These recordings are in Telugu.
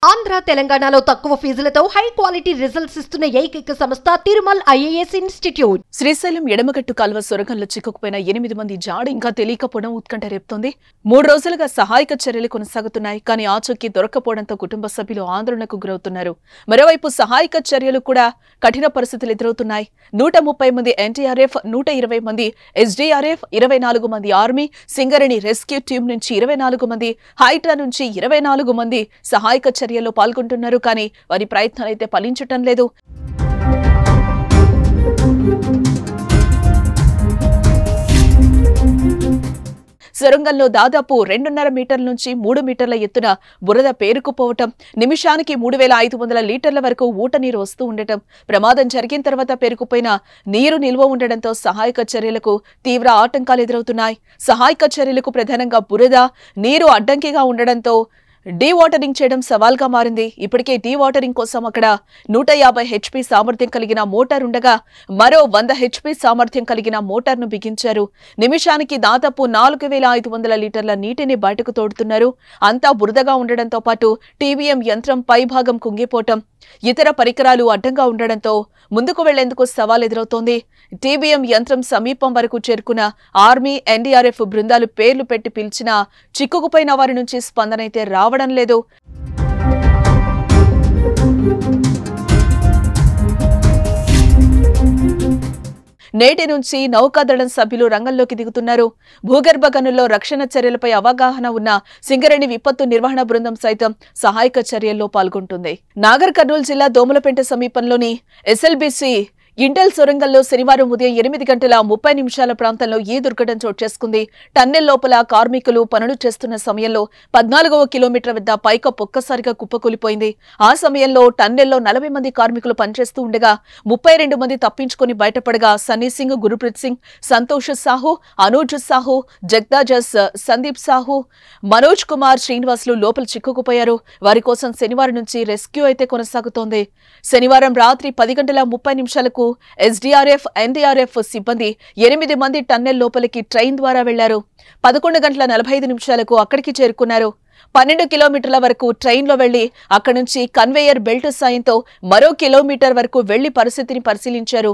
ఆంధ్ర తెలంగాణలో తక్కువ ఫీజులతో హై క్వాలిటీ రిజల్ట్స్ ఇస్తున్న ఏకైక సంస్థ తిరుమల్ ఐఏఎస్ ఇన్స్టిట్యూట్. శ్రీశైలం ఎడమగట్టు కాల్వ సొరంగంలో చిక్కుకుపోయిన 8 మంది జాడ ఇంకా తెలియకపోవడం ఉత్కంఠ రేపుతోంది. 3 రోజులుగా సహాయక చర్యలు కొనసాగుతున్నాయి. కానీ ఆచూకీ దొరకపోవడంతో కుటుంబ సభ్యులు ఆందోళనకు గురవుతున్నారు. మరోవైపు సహాయక చర్యలు కూడా కఠిన పరిస్థితులు ఎదురవుతున్నాయి. 130 మంది ఎన్టీఆర్ఎఫ్, 120 మంది ఎస్డీఆర్ఎఫ్, 24 మంది ఆర్మీ, సింగరేణి రెస్క్యూ టీం నుంచి 24 మంది, హైడ్రా నుంచి 24 మంది సహాయక చర్యల్లో పాల్గొంటున్నారు. కానీ వారి ప్రయత్నాలైతే ఫలించటం లేదు. సొరంగంలో దాదాపు 2.5 మీటర్ల నుంచి 3 మీటర్ల ఎత్తున బురద పేరుకుపోవటం, నిమిషానికి 3500 లీటర్ల వరకు ఊట నీరు వస్తూ ఉండటం, ప్రమాదం జరిగిన తర్వాత పేరుకుపోయిన నీరు నిల్వ ఉండడంతో సహాయక చర్యలకు తీవ్ర ఆటంకాలు ఎదురవుతున్నాయి. సహాయక చర్యలకు ప్రధానంగా బురద నీరు అడ్డంకిగా ఉండడంతో డీవాటరింగ్ చేయడం సవాల్గా మారింది. ఇప్పటికే డీవాటరింగ్ కోసం అక్కడ 150 హెచ్పీ సామర్థ్యం కలిగిన మోటార్ ఉండగా మరో 100 హెచ్పీ సామర్థ్యం కలిగిన మోటార్ను బిగించారు. నిమిషానికి దాదాపు 4500 లీటర్ల నీటిని బయటకు తోడుతున్నారు. అంతా బురదగా ఉండడంతో పాటు టీవీఎం యంత్రం పైభాగం కుంగిపోవటం, ఇతర పరికరాలు అడ్డంగా ఉండడంతో ముందుకు వెళ్లేందుకు సవాల్ ఎదురవుతోంది. టీబీఎం యంత్రం సమీపం వరకు చేరుకున్న ఆర్మీ, ఎన్డీఆర్ఎఫ్ బృందాలు పేర్లు పెట్టి పిలిచినా చిక్కుకుపోయిన వారి నుంచి స్పందన అయితే రావడం లేదు. నేటి నుంచి నౌకాదళం సభ్యులు రంగంలోకి దిగుతున్నారు. భూగర్భ గనుల్లో రక్షణ చర్యలపై అవగాహన ఉన్న సింగరేణి విపత్తు నిర్వహణ బృందం సైతం సహాయక చర్యల్లో పాల్గొంటుంది. నాగర్ కర్నూలు జిల్లా దోమలపేట సమీపంలోని ఎస్ఎల్బీసీ ఇంటెల్ సొరంగంలో శనివారం ఉదయం 8:30 ప్రాంతంలో ఈ దుర్ఘటన చోటు చేసుకుంది. టన్నెల్ లోపల కార్మికులు పనులు చేస్తున్న సమయంలో 14వ కిలోమీటర్ వద్ద పైకప్పు ఒక్కసారిగా కుప్పకూలిపోయింది. ఆ సమయంలో టన్నెల్లో 40 మంది కార్మికులు పనిచేస్తూ ఉండగా 32 మంది తప్పించుకుని బయటపడగా సన్నీ సింగ్, గురుప్రీత్ సింగ్, సంతోష్ సాహు, అనూజ్ సాహు, జగ్దాజస్, సందీప్ సాహు, మనోజ్ కుమార్, శ్రీనివాసులు లోపల చిక్కుకుపోయారు. వారి కోసం శనివారం నుంచి రెస్క్యూ అయితే కొనసాగుతోంది. శనివారం రాత్రి 10:30 ఎస్డీఆర్ఎఫ్, ఎన్డీఆర్ఎఫ్ సిబ్బంది 8 మంది టన్నెల్ లోపలికి ట్రైన్ ద్వారా వెళ్లారు. 11:45 అక్కడికి చేరుకున్నారు. 12 కిలోమీటర్ల వరకు ట్రైన్లో వెళ్లి అక్కడి నుంచి కన్వేయర్ బెల్ట్ సాయంతో మరో కిలోమీటర్ వరకు వెళ్లి పరిస్థితిని పరిశీలించారు.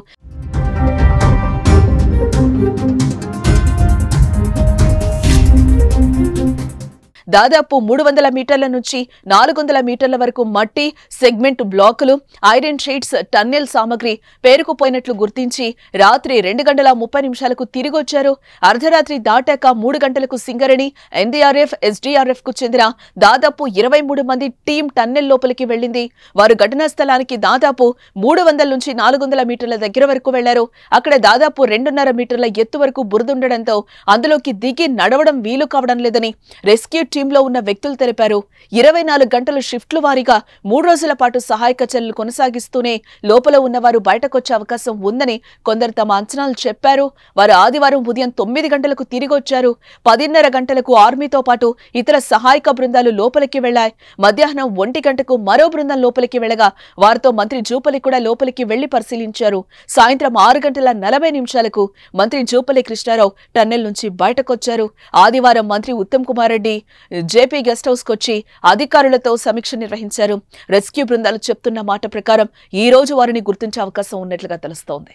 దాదాపు 300 మీటర్ల నుంచి 400 మీటర్ల వరకు మట్టి, సెగ్మెంట్ బ్లాకులు, ఐరన్ షీట్స్, టన్నెల్ సామగ్రి పేరుకుపోయినట్లు గుర్తించి రాత్రి 2:30 తిరిగొచ్చారు. అర్ధరాత్రి దాటాక 3 గంటలకు సింగరేణి, ఎన్డీఆర్ఎఫ్, ఎస్డీఆర్ఎఫ్ కు చెందిన దాదాపు 23 మంది టీం టన్నెల్ లోపలికి వెళ్లింది. వారు ఘటనా స్థలానికి దాదాపు 300 నుంచి 400 మీటర్ల దగ్గర వరకు వెళ్లారు. అక్కడ దాదాపు 2.5 మీటర్ల ఎత్తు వరకు బురదుండడంతో అందులోకి దిగి నడవడం వీలు కావడం లేదని రెస్క్యూ టీంలో ఉన్న వ్యక్తులు తెలిపారు. 24 గంటల షిఫ్ట్ల వారీగా 3 రోజుల పాటు సహాయక చర్యలు కొనసాగిస్తూనే లోపల ఉన్నవారు బయటకొచ్చే అవకాశం ఉందని కొందరు తమ అంచనాలు చెప్పారు. వారు ఆదివారం ఉదయం 9 గంటలకు తిరిగొచ్చారు. 10:30 గంటలకు ఆర్మీతో పాటు ఇతర సహాయక బృందాలు లోపలికి వెళ్లాయి. మధ్యాహ్నం 1 గంటకు మరో బృందం లోపలికి వెళ్లగా వారితో మంత్రి జూపల్లి కూడా లోపలికి వెళ్లి పరిశీలించారు. సాయంత్రం 6:40 మంత్రి జూపల్లి కృష్ణారావు టన్నెల్ నుంచి బయటకొచ్చారు. ఆదివారం మంత్రి Uttam Kumar Reddy JP guest house కొచ్చి అధికారులతో సమీక్ష నిర్వహించారు. రెస్క్యూ బృందాలు చెప్తున్న మాట ప్రకారం ఈ రోజు వారిని గుర్తించే అవకాశం ఉన్నట్లుగా తెలుస్తోంది.